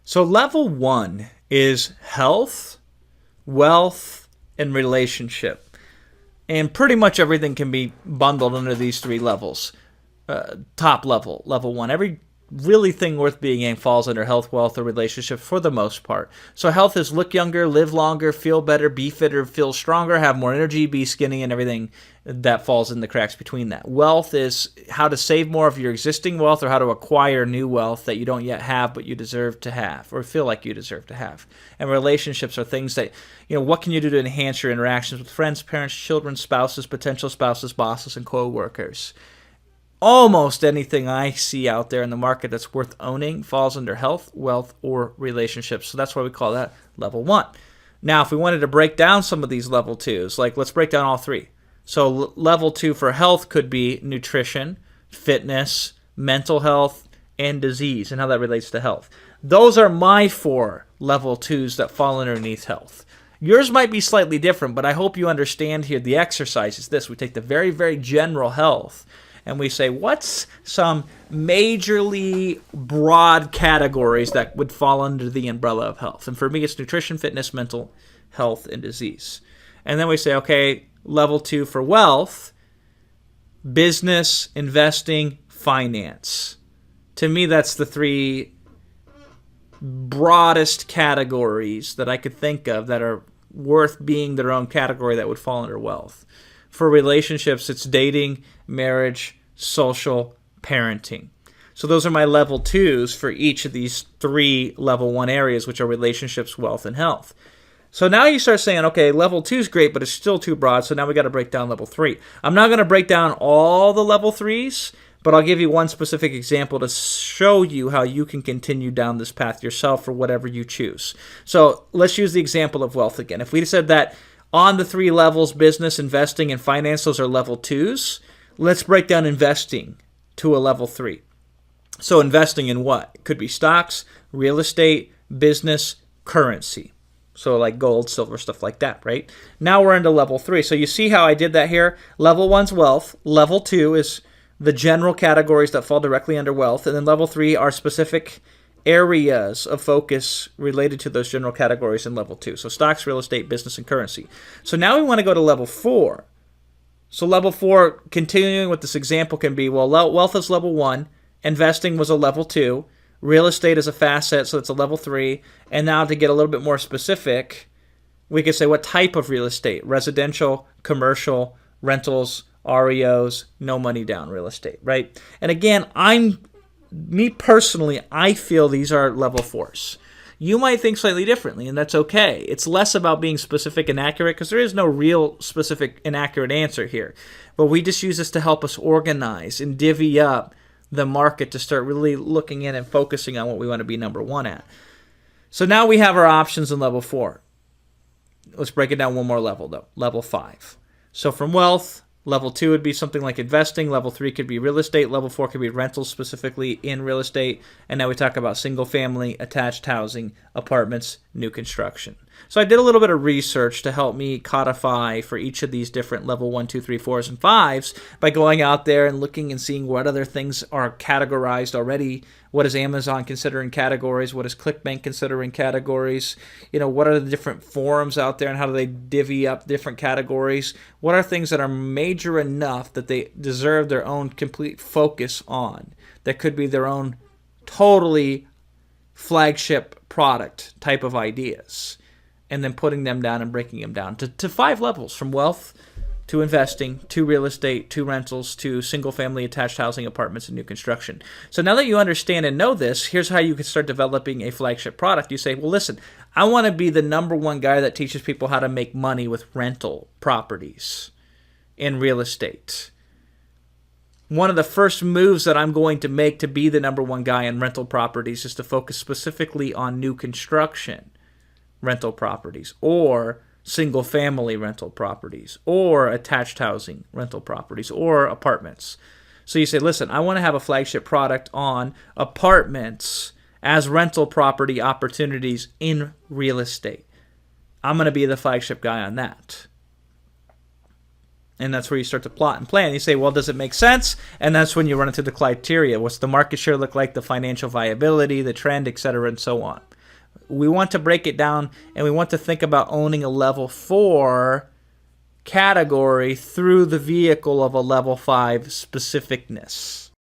So level one is health, wealth, and relationship. And pretty much everything can be bundled under these three levels. Top level, level one. Every really thing worth being in falls under health, wealth, or relationship for the most part. So health is look younger, live longer, feel better, be fitter, feel stronger, have more energy, be skinny, and everything that falls in the cracks between that. Wealth is how to save more of your existing wealth or how to acquire new wealth that you don't yet have but you deserve to have or feel like you deserve to have. And relationships are things that, what can you do to enhance your interactions with friends, parents, children, spouses, potential spouses, bosses, and co-workers. Almost anything I see out there in the market that's worth owning falls under health, wealth, or relationships. So that's why we call that level one. Now, if we wanted to break down some of these level twos, like let's break down all three. So level two for health could be nutrition, fitness, mental health, and disease, and how that relates to health. Those are my 4 level twos that fall underneath health. Yours might be slightly different, but I hope you understand here the exercise is this. We take the very, very general health, and we say, what's some majorly broad categories that would fall under the umbrella of health? And for me, it's nutrition, fitness, mental health, and disease. And then we say, okay, level 2 for wealth, business, investing, finance. To me, that's the 3 broadest categories that I could think of that are worth being their own category that would fall under wealth. For relationships, it's dating, marriage, social, parenting. So those are my level 2s for each of these 3 level 1 areas, which are relationships, wealth, and health. So now you start saying, okay, level 2 is great, but it's still too broad, so now we got to break down level 3. I'm not going to break down all the level 3s, but I'll give you one specific example to show you how you can continue down this path yourself for whatever you choose. So let's use the example of wealth again. If we said that on the 3 levels, business, investing, and finance, those are level 2s, let's break down investing to a level 3. So investing in what? It could be stocks, real estate, business, currency. So like gold, silver, stuff like that, right? Now we're into level 3. So you see how I did that here? Level 1's wealth. Level 2 is the general categories that fall directly under wealth. And then level 3 are specific areas of focus related to those general categories in level 2. So stocks, real estate, business, and currency. So now we want to go to level 4. So level 4, continuing with this example, can be, well, wealth is level 1, investing was a level 2, real estate is a facet, so it's a level 3, and now to get a little bit more specific, we could say what type of real estate: residential, commercial, rentals, REOs, no money down real estate, right? And again, me personally, I feel these are level 4s. You might think slightly differently, and that's okay. It's less about being specific and accurate because there is no real specific and accurate answer here. But we just use this to help us organize and divvy up the market to start really looking in and focusing on what we want to be number 1 at. So now we have our options in level 4. Let's break it down one more level, though. Level 5. So from wealth, level 2 would be something like investing. Level 3 could be real estate. Level 4 could be rentals, specifically in real estate. And now we talk about single family, attached housing, apartments, new construction. So I did a little bit of research to help me codify for each of these different level 1, 2, 3, 4s, and 5s by going out there and looking and seeing what other things are categorized already. What is Amazon considering categories? What is ClickBank considering categories? What are the different forums out there and how do they divvy up different categories? What are things that are major enough that they deserve their own complete focus on? That could be their own totally flagship product type of ideas. And then putting them down and breaking them down to 5 levels, from wealth to investing, to real estate, to rentals, to single-family attached housing, apartments, and new construction. So now that you understand and know this, here's how you can start developing a flagship product. You say, well, listen, I want to be the number 1 guy that teaches people how to make money with rental properties in real estate. One of the first moves that I'm going to make to be the number 1 guy in rental properties is to focus specifically on new construction rental properties, or single-family rental properties, or attached housing rental properties, or apartments. So you say, listen, I want to have a flagship product on apartments as rental property opportunities in real estate. I'm going to be the flagship guy on that. And that's where you start to plot and plan. You say, well, does it make sense? And that's when you run into the criteria. What's the market share look like, the financial viability, the trend, et cetera, and so on. we want to break it down, and we want to think about owning a level 4 category through the vehicle of a level 5 specificness.